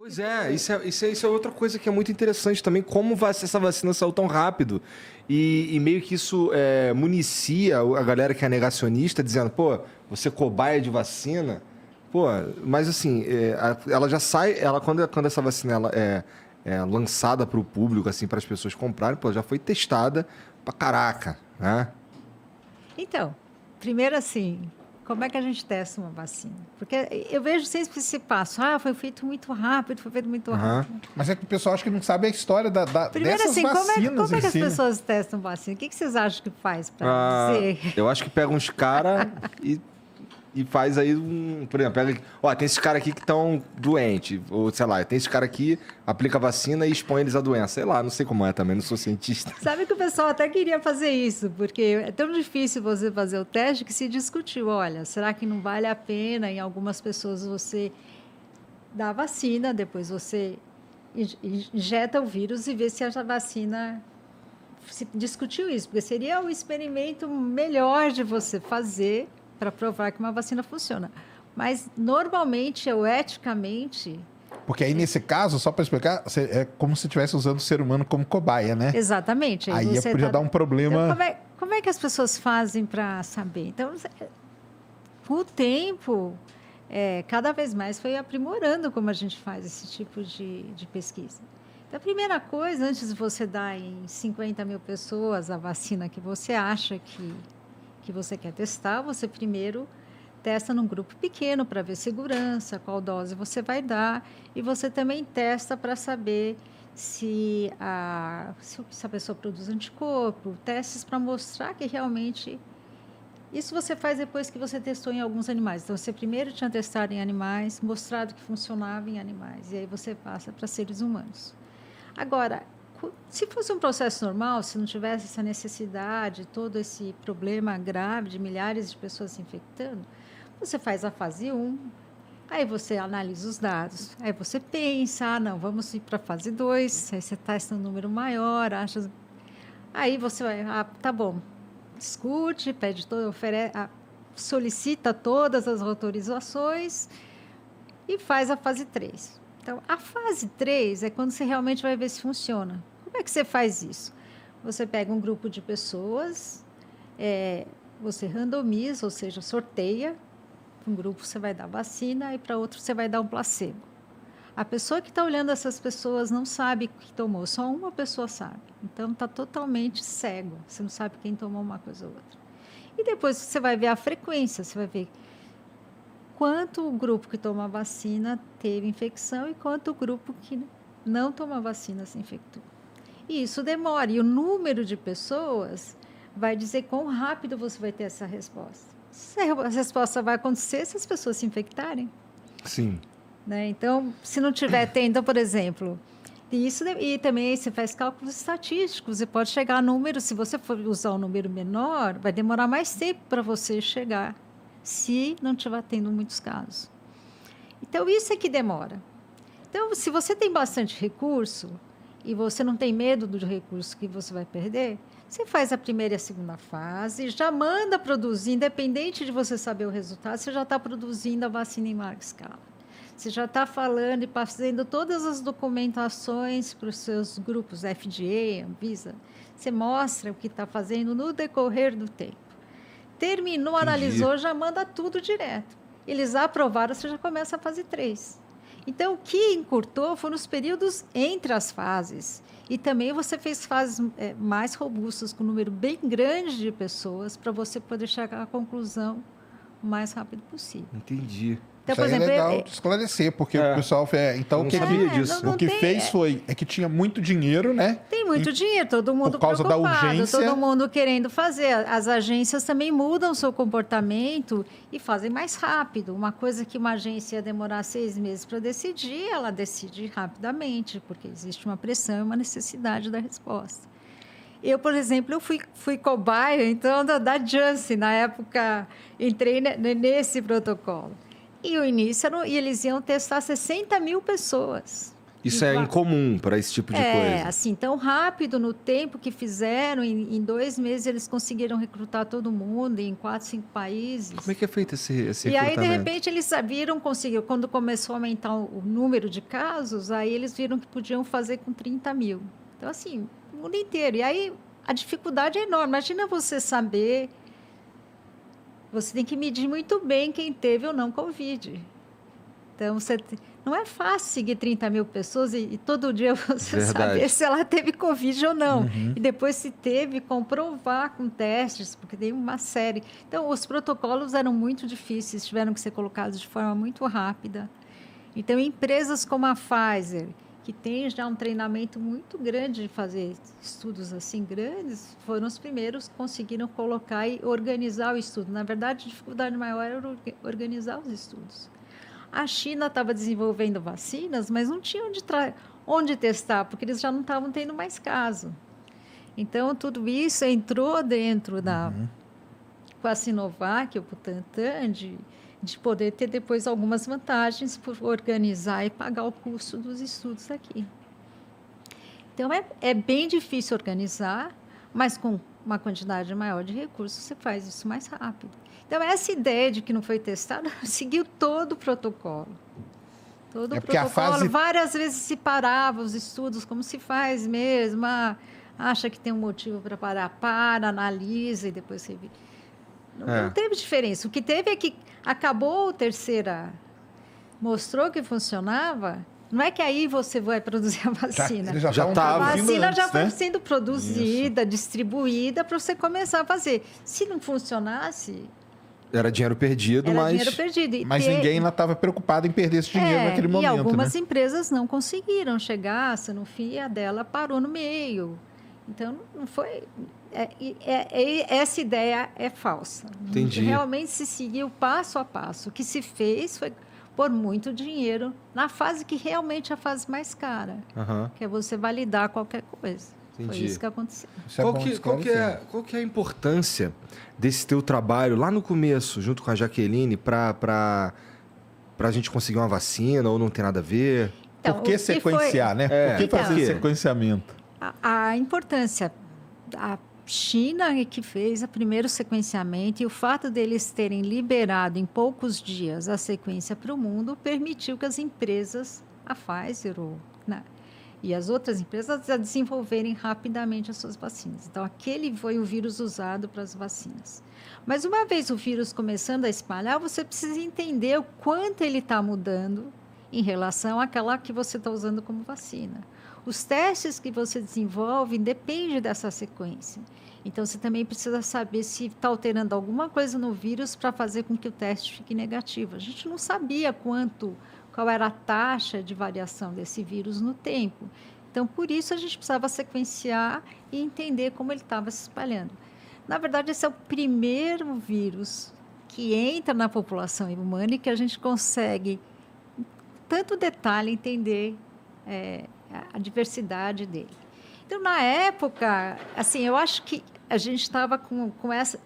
Pois é, isso é outra coisa que é muito interessante também, como essa vacina saiu tão rápido e meio que isso municia a galera que é negacionista, dizendo, pô, você é cobaia de vacina, pô, mas assim, ela já sai, quando essa vacina é lançada para o público, assim, para as pessoas comprarem, pô, já foi testada pra caraca, né? Então, primeiro assim, como é que a gente testa uma vacina? Porque eu vejo sempre esse passo. Foi feito muito rápido, foi feito muito rápido. Mas é que o pessoal acha que não sabe a história Primeiro dessas assim, vacinas como é que em as si, né? pessoas testam vacina? O que vocês acham que faz para dizer? Eu acho que pega uns caras e faz aí por exemplo, tem esses caras aqui que estão doentes, ou sei lá, tem esse cara aqui, aplica a vacina e expõe eles à doença. Sei lá, não sei como é também, não sou cientista. Sabe que o pessoal até queria fazer isso, porque é tão difícil você fazer o teste que se discutiu, olha, será que não vale a pena em algumas pessoas você dar a vacina, depois você injeta o vírus e vê se a vacina... Se discutiu isso, porque seria o experimento melhor de você fazer para provar que uma vacina funciona. Mas, normalmente, ou eticamente... Porque aí, nesse caso, só para explicar, é como se estivesse usando o ser humano como cobaia, né? Exatamente. Aí podia dar um problema... Então, como é que as pessoas fazem para saber? Então, com o tempo, cada vez mais foi aprimorando como a gente faz esse tipo de pesquisa. Então, a primeira coisa, antes de você dar em 50 mil pessoas a vacina que você acha que você quer testar, você primeiro testa num grupo pequeno para ver segurança, qual dose você vai dar, e você também testa para saber se a pessoa produz anticorpo, testes para mostrar que realmente... Isso você faz depois que você testou em alguns animais. Então, você primeiro tinha testado em animais, mostrado que funcionava em animais, e aí você passa para seres humanos. Agora, se fosse um processo normal, se não tivesse essa necessidade, todo esse problema grave de milhares de pessoas se infectando, você faz a fase 1, aí você analisa os dados, aí você pensa, não, vamos ir para a fase 2, aí você testa um número maior, aí você vai, tá bom, discute, solicita todas as autorizações e faz a fase 3. Então, a fase 3 é quando você realmente vai ver se funciona. Como é que você faz isso? Você pega um grupo de pessoas, você randomiza, ou seja, sorteia. Para um grupo você vai dar vacina e para outro você vai dar um placebo. A pessoa que está olhando essas pessoas não sabe o que tomou, só uma pessoa sabe. Então, está totalmente cego. Você não sabe quem tomou uma coisa ou outra. E depois você vai ver a frequência, você vai ver quanto o grupo que toma a vacina teve infecção e quanto o grupo que não toma a vacina se infectou. E isso demora. E o número de pessoas vai dizer quão rápido você vai ter essa resposta. A resposta vai acontecer se as pessoas se infectarem. Sim. Né? Então, se não tiver tempo, então, por exemplo, e também você faz cálculos estatísticos, você pode chegar a número, se você for usar um número menor, vai demorar mais tempo para você chegar, se não estiver tendo muitos casos. Então, isso é que demora. Então, se você tem bastante recurso e você não tem medo do recurso que você vai perder, você faz a primeira e a segunda fase, já manda produzir, independente de você saber o resultado, você já está produzindo a vacina em larga escala. Você já está falando e fazendo todas as documentações para os seus grupos, FDA, Anvisa. Você mostra o que está fazendo no decorrer do tempo. Terminou, analisou, já manda tudo direto. Eles aprovaram, você já começa a fase 3. Então, o que encurtou foram os períodos entre as fases. E também você fez fases mais robustas, com um número bem grande de pessoas, para você poder chegar à conclusão o mais rápido possível. Entendi. Então, por exemplo, é legal de esclarecer, porque o pessoal... Então, não sabia disso. O que fez foi que tinha muito dinheiro, né? Tem muito dinheiro, todo mundo por causa preocupado, da urgência. todo mundo querendo fazer. As agências também mudam o seu comportamento e fazem mais rápido. Uma coisa que uma agência ia demorar 6 meses para decidir, ela decide rapidamente, porque existe uma pressão e uma necessidade da resposta. Eu, por exemplo, eu fui cobaia, então, da Janssen, na época, entrei nesse protocolo. E o início, eles iam testar 60 mil pessoas. Isso é incomum para esse tipo de coisa. Assim, tão rápido no tempo que fizeram, em 2 meses eles conseguiram recrutar todo mundo em 4, 5 países. Como é que é feito esse recrutamento? E aí, de repente, eles viram, conseguiu. Quando começou a aumentar o número de casos, aí eles viram que podiam fazer com 30 mil. Então, assim, o mundo inteiro. E aí, a dificuldade é enorme. Imagina você saber... Você tem que medir muito bem quem teve ou não Covid. Então, não é fácil seguir 30 mil pessoas e todo dia você saber se ela teve Covid ou não. Uhum. E depois, se teve, comprovar com testes, porque tem uma série. Então, os protocolos eram muito difíceis, tiveram que ser colocados de forma muito rápida. Então, empresas como a Pfizer, que tem já um treinamento muito grande de fazer estudos assim grandes, foram os primeiros que conseguiram colocar e organizar o estudo. Na verdade, a dificuldade maior era organizar os estudos. A China estava desenvolvendo vacinas, mas não tinha onde testar, porque eles já não estavam tendo mais caso. Então, tudo isso entrou dentro com a Sinovac, o Butantan, de poder ter depois algumas vantagens por organizar e pagar o custo dos estudos aqui. Então, é bem difícil organizar, mas com uma quantidade maior de recursos, você faz isso mais rápido. Então, essa ideia de que não foi testado, seguiu todo o protocolo. Todo o protocolo, várias vezes se parava os estudos, como se faz mesmo, acha que tem um motivo para parar, analisa e depois você vê. Não teve diferença. O que teve é que acabou a terceira, mostrou que funcionava. Não é que aí você vai produzir a vacina. A vacina já foi sendo produzida, distribuída para você começar a fazer. Se não funcionasse... Era dinheiro perdido, mas ninguém ainda estava preocupado em perder esse dinheiro naquele momento. E algumas empresas não conseguiram chegar, a Sanofi, a dela parou no meio. Então, não foi... essa ideia é falsa. Entendi. Realmente se seguiu passo a passo. O que se fez foi pôr muito dinheiro na fase que realmente é a fase mais cara, que é você validar qualquer coisa. Entendi. Foi isso que aconteceu. Qual que é a importância desse teu trabalho lá no começo, junto com a Jaqueline, para a gente conseguir uma vacina ou não tem nada a ver? Então, por que sequenciar, né? Por que fazer sequenciamento? A importância... A China é que fez o primeiro sequenciamento e o fato deles terem liberado em poucos dias a sequência para o mundo permitiu que as empresas, a Pfizer e as outras empresas, a desenvolverem rapidamente as suas vacinas. Então, aquele foi o vírus usado para as vacinas. Mas uma vez o vírus começando a espalhar, você precisa entender o quanto ele está mudando em relação àquela que você está usando como vacina. Os testes que você desenvolve dependem dessa sequência. Então, você também precisa saber se está alterando alguma coisa no vírus para fazer com que o teste fique negativo. A gente não sabia qual era a taxa de variação desse vírus no tempo. Então, por isso, a gente precisava sequenciar e entender como ele estava se espalhando. Na verdade, esse é o primeiro vírus que entra na população humana e que a gente consegue, em tanto detalhe, entender a diversidade dele. Então, na época, assim, eu acho que a gente estava com essa...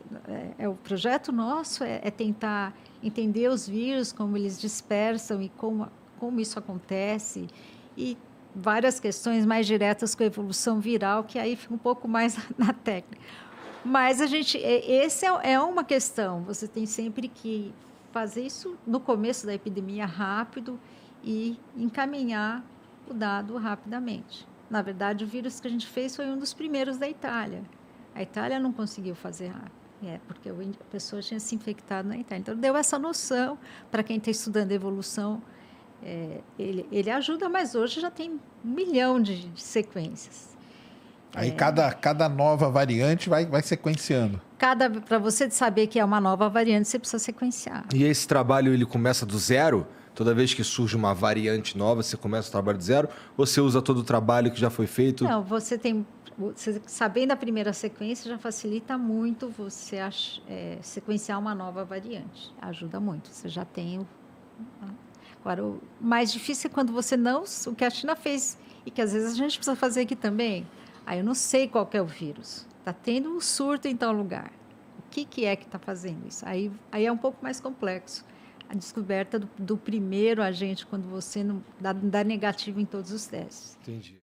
o projeto nosso é tentar entender os vírus, como eles dispersam e como isso acontece, e várias questões mais diretas com a evolução viral, que aí fica um pouco mais na técnica. Mas esse é uma questão, você tem sempre que fazer isso no começo da epidemia rápido e encaminhar o dado rapidamente. Na verdade, o vírus que a gente fez foi um dos primeiros da Itália. A Itália não conseguiu fazer rápido. Porque a pessoa tinha se infectado na Itália. Então, deu essa noção para quem está estudando evolução. Ele ajuda, mas hoje já tem 1 milhão de sequências. Aí cada nova variante vai sequenciando. Para você saber que é uma nova variante, você precisa sequenciar. E esse trabalho, ele começa do zero? Toda vez que surge uma variante nova, você começa o trabalho do zero? Ou você usa todo o trabalho que já foi feito? Não, você sabendo a primeira sequência, já facilita muito você sequenciar uma nova variante. Ajuda muito. Você já tem... Agora, o mais difícil é quando você não... O que a China fez, e que às vezes a gente precisa fazer aqui também. Aí eu não sei qual que é o vírus. Está tendo um surto em tal lugar. O que é que está fazendo isso? Aí é um pouco mais complexo. a descoberta do primeiro agente quando você não dá negativo em todos os testes. Entendi.